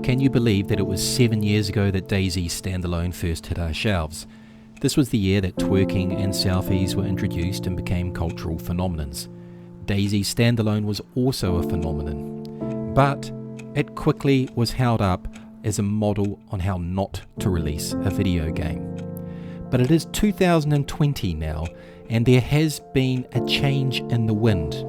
Can you believe that it was 7 years ago that DayZ Standalone first hit our shelves? This was the year that twerking and selfies were introduced and became cultural phenomenons. DayZ Standalone was also a phenomenon, but it quickly was held up as a model on how not to release a video game. But it is 2020 now, and there has been a change in the wind.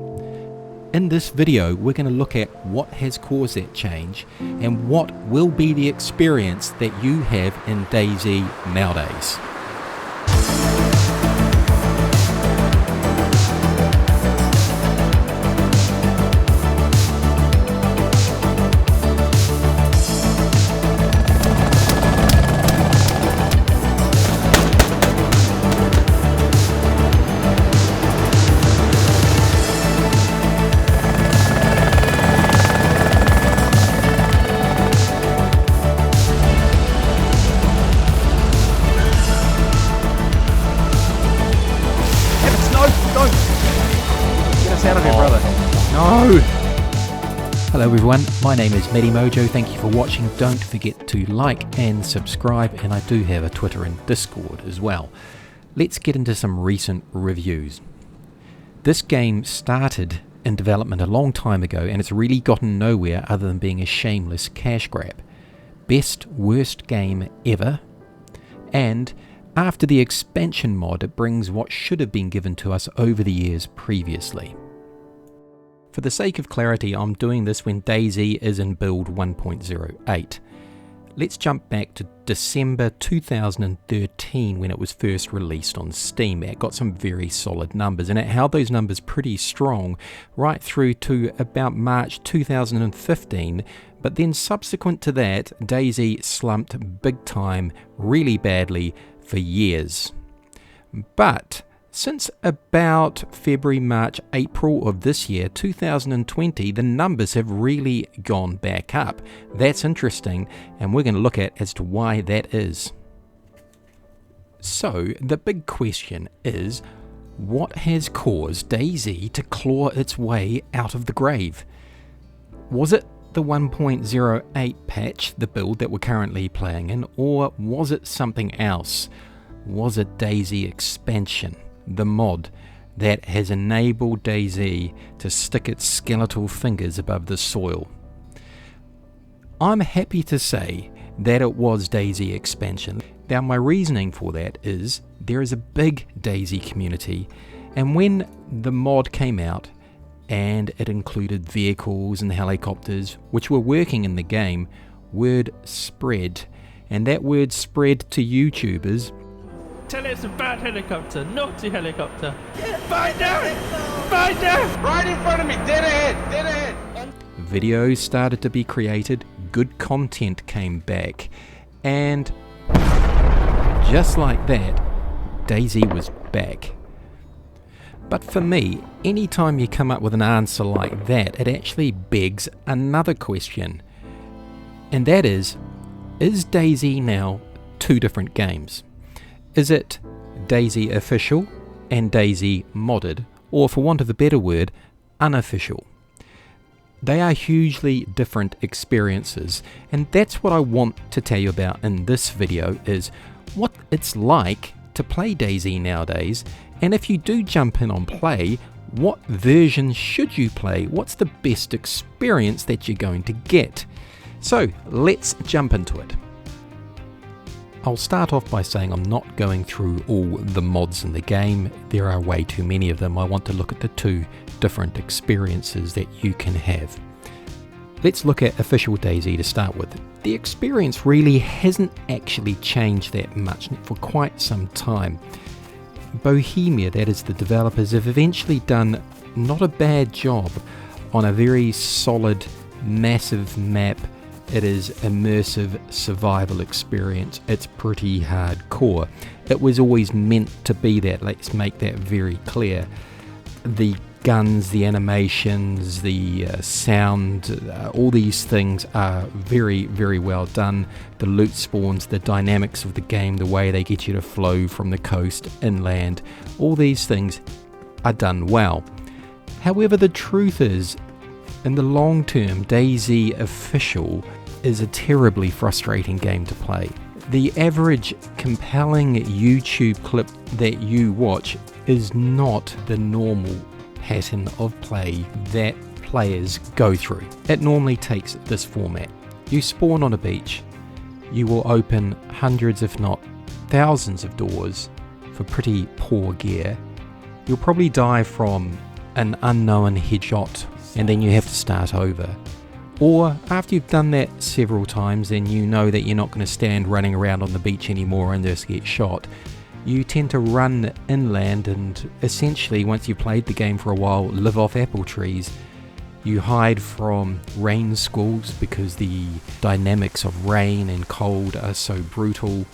In this video, we're going to look at what has caused that change and what will be the experience that you have in DayZ nowadays. Hello everyone, my name is Matty Mojo. Thank you for watching. Don't forget to like and subscribe, and I do have a Twitter and Discord as well. Let's get into some recent reviews. This game started in development a long time ago, and it's really gotten nowhere other than being a shameless cash grab. Best worst game ever, and after the expansion mod, it brings what should have been given to us over the years previously. For the sake of clarity, I'm doing this when DayZ is in build 1.08. Let's jump back to December 2013 when it was first released on Steam. It got some very solid numbers, and it held those numbers pretty strong right through to about March 2015, but then subsequent to that, DayZ slumped big time, really badly for years. But since about February, March, April of this year, 2020, the numbers have really gone back up. That's interesting, and we're going to look at as to why that is. So, the big question is, what has caused DayZ to claw its way out of the grave? Was it the 1.08 patch, the build that we're currently playing in, or was it something else? Was it DayZ expansion, the mod that has enabled DayZ to stick its skeletal fingers above the soil? I'm happy to say that it was DayZ expansion. Now, my reasoning for that is there is a big DayZ community, and when the mod came out and it included vehicles and helicopters which were working in the game, word spread, and that word spread to YouTubers. Tell it's a bad helicopter, naughty helicopter. Yeah, find out! Find out! Right in front of me, dead ahead, dead ahead. Videos started to be created, good content came back, and just like that, DayZ was back. But for me, anytime you come up with an answer like that, it actually begs another question. And that is DayZ now two different games? Is it DayZ official and DayZ modded, or for want of a better word, unofficial? They are hugely different experiences, and that's what I want to tell you about in this video, is what it's like to play DayZ nowadays, and if you do jump in on play, what version should you play? What's the best experience that you're going to get? So let's jump into it. I'll start off by saying I'm not going through all the mods in the game. There are way too many of them. I want to look at the two different experiences that you can have. Let's look at official DayZ to start with. The experience really hasn't actually changed that much for quite some time. Bohemia, that is the developers, have eventually done not a bad job on a very solid, massive map. It is immersive survival experience. It's pretty hardcore. It was always meant to be that. Let's make that very clear. The guns, the animations, the sound, all these things are very, very well done. The loot spawns, the dynamics of the game, the way they get you to flow from the coast inland, all these things are done well. However, the truth is, in the long term, DayZ official is a terribly frustrating game to play. The average compelling YouTube clip that you watch is not the normal pattern of play that players go through. It normally takes this format. You spawn on a beach, you will open hundreds if not thousands of doors for pretty poor gear. You'll probably die from an unknown headshot and then you have to start over. Or after you've done that several times and you know that you're not going to stand running around on the beach anymore and just get shot, you tend to run inland and essentially, once you've played the game for a while, live off apple trees. You hide from rain squalls because the dynamics of rain and cold are so brutal.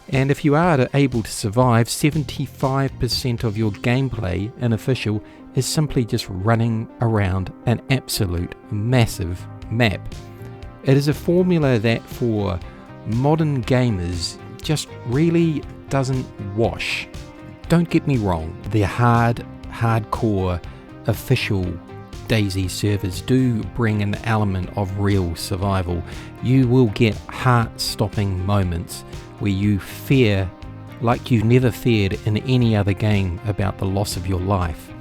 And if you are able to survive, 75% of your gameplay in official is simply just running around an absolute massive map. It is a formula that for modern gamers just really doesn't wash. Don't get me wrong, the hardcore official DayZ servers do bring an element of real survival. You will get heart-stopping moments where you fear like you've never feared in any other game about the loss of your life.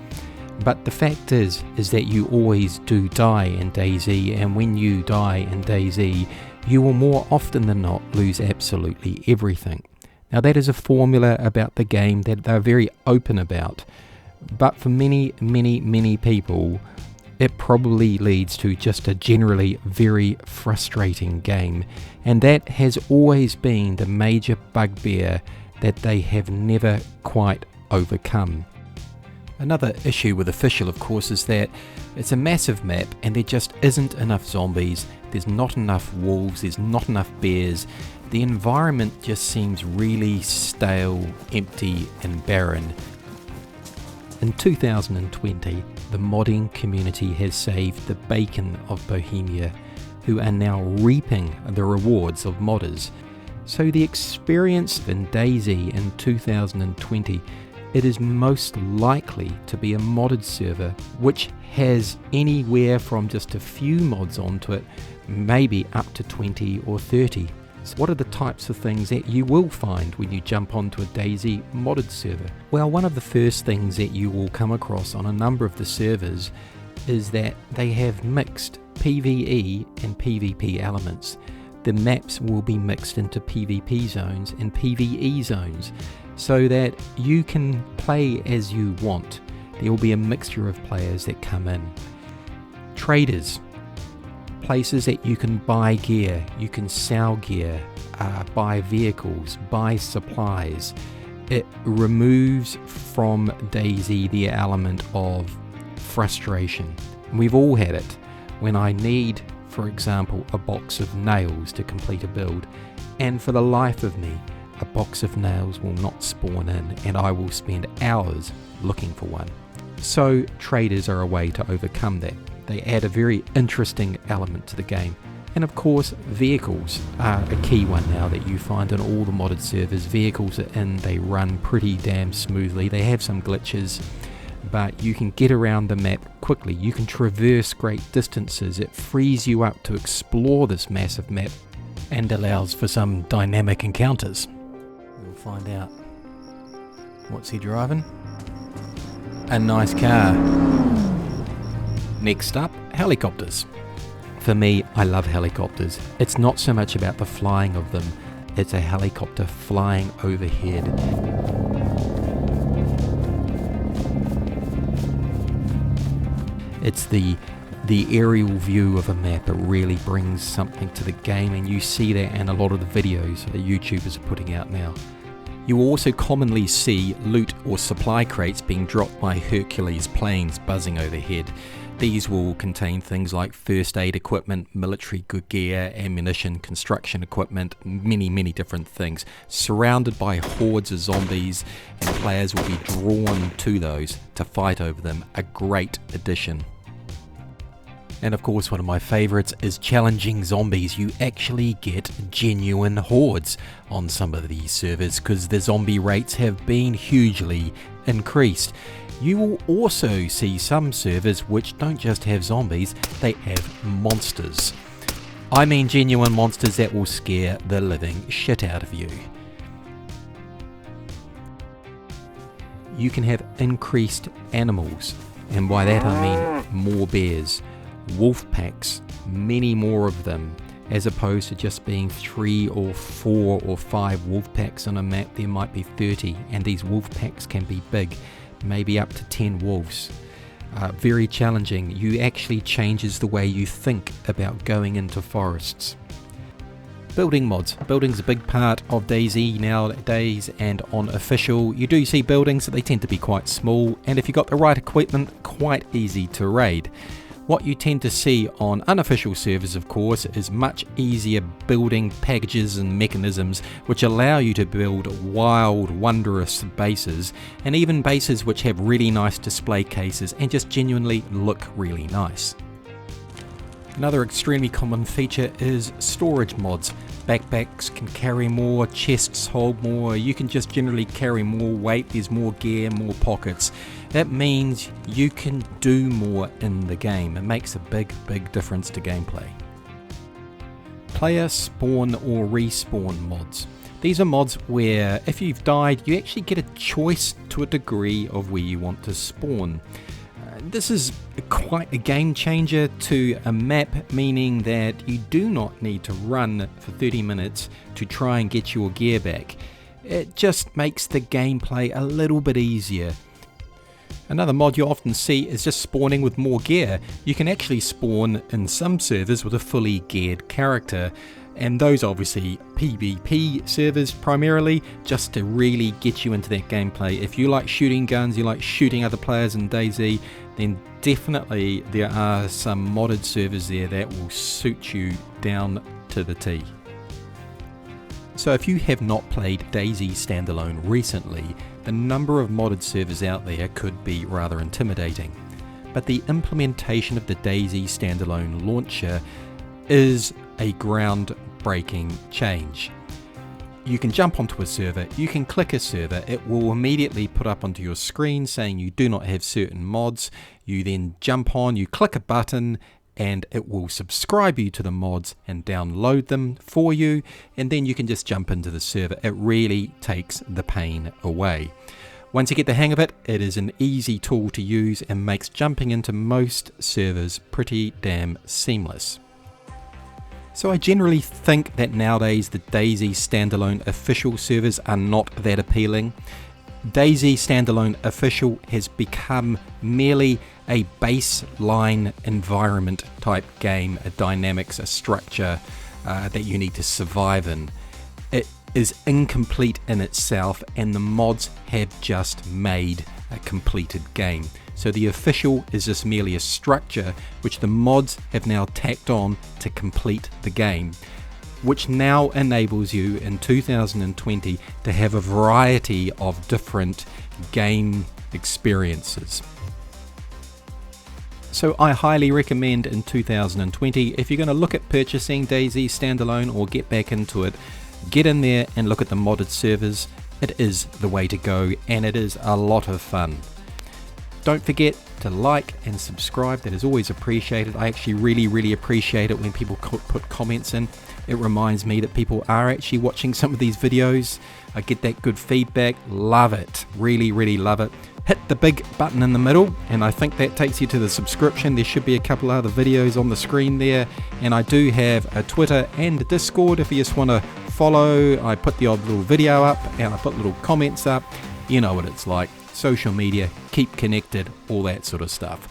But the fact is that you always do die in DayZ, and when you die in DayZ, you will more often than not lose absolutely everything. Now that is a formula about the game that they're very open about, but for many people, it probably leads to just a generally very frustrating game, and that has always been the major bugbear that they have never quite overcome. Another issue with official, of course, is that it's a massive map and there just isn't enough zombies, there's not enough wolves, there's not enough bears. The environment just seems really stale, empty and barren. In 2020, the modding community has saved the bacon of Bohemia, who are now reaping the rewards of modders. So the experience in DayZ in 2020, it is most likely to be a modded server which has anywhere from just a few mods onto it, maybe up to 20 or 30. So what are the types of things that you will find when you jump onto a DayZ modded server? Well, one of the first things that you will come across on a number of the servers is that they have mixed PvE and PvP elements. The maps will be mixed into PvP zones and PvE zones so that you can play as you want. There will be a mixture of players that come in. Traders, places that you can buy gear, you can sell gear, buy vehicles, buy supplies. It removes from DayZ the element of frustration. We've all had it. When I need, for example, a box of nails to complete a build, and for the life of me, a box of nails will not spawn in and I will spend hours looking for one. So traders are a way to overcome that. They add a very interesting element to the game. And of course, vehicles are a key one now that you find in all the modded servers. Vehicles are in, they run pretty damn smoothly. They have some glitches, but you can get around the map quickly. You can traverse great distances. It frees you up to explore this massive map and allows for some dynamic encounters. We'll find out. What's he driving? A nice car. Next up, helicopters. For me, I love helicopters. It's not so much about the flying of them, it's a helicopter flying overhead. It's the aerial view of a map. It really brings something to the game, and you see that in a lot of the videos that YouTubers are putting out now. You will also commonly see loot or supply crates being dropped by Hercules planes buzzing overhead. These will contain things like first aid equipment, military good gear, ammunition, construction equipment, many different things, surrounded by hordes of zombies, and players will be drawn to those to fight over them. A great addition. And of course, one of my favourites is challenging zombies. You actually get genuine hordes on some of these servers because the zombie rates have been hugely increased. You will also see some servers which don't just have zombies, they have monsters. I mean genuine monsters that will scare the living shit out of you. You can have increased animals, and by that I mean more bears, wolf packs, many more of them, as opposed to just being 3 or 4 or 5 wolf packs on a map. There might be 30, and these wolf packs can be big, maybe up to 10 wolves. Very challenging. You actually changes the way you think about going into forests. Building mods. Building's a big part of DayZ nowadays, and on official you do see buildings, they tend to be quite small, and if you've got the right equipment, quite easy to raid. What you tend to see on unofficial servers, of course, is much easier building packages and mechanisms which allow you to build wild, wondrous bases, and even bases which have really nice display cases and just genuinely look really nice. Another extremely common feature is storage mods. Backpacks can carry more, chests hold more, you can just generally carry more weight, there's more gear, more pockets. That means you can do more in the game. It makes a big difference to gameplay. Player spawn or respawn mods. These are mods where if you've died, you actually get a choice to a degree of where you want to spawn. This is quite a game changer to a map, meaning that you do not need to run for 30 minutes to try and get your gear back. It just makes the gameplay a little bit easier. Another mod you often see is just spawning with more gear. You can actually spawn in some servers with a fully geared character, and those obviously PvP servers primarily, just to really get you into that gameplay. If you like shooting guns, you like shooting other players in DayZ, then definitely there are some modded servers there that will suit you down to the T. So if you have not played DayZ standalone recently, the number of modded servers out there could be rather intimidating. But the implementation of the DayZ standalone launcher is a groundbreaking change. You can jump onto a server, you can click a server, it will immediately put up onto your screen saying you do not have certain mods. You then jump on, you click a button, and it will subscribe you to the mods and download them for you, and then you can just jump into the server. It really takes the pain away. Once you get the hang of it, it is an easy tool to use and makes jumping into most servers pretty damn seamless. So I generally think that nowadays the DayZ standalone official servers are not that appealing. DayZ standalone official has become merely a baseline environment type game, a dynamics, a structure that you need to survive in. It is incomplete in itself, and the mods have just made a completed game. So the official is just merely a structure which the mods have now tacked on to complete the game, which now enables you in 2020 to have a variety of different game experiences. So I highly recommend in 2020, if you're going to look at purchasing DayZ standalone or get back into it, get in there and look at the modded servers. It is the way to go, and it is a lot of fun. Don't forget to like and subscribe, that is always appreciated. I actually really appreciate it when people put comments in. It reminds me that people are actually watching some of these videos. I get that good feedback, love it, really love it. Hit the big button in the middle, and I think that takes you to the subscription. There should be a couple other videos on the screen there, and I do have a Twitter and a Discord if you just want to follow. I put the odd little video up and I put little comments up. You know what it's like. Social media, keep connected, all that sort of stuff.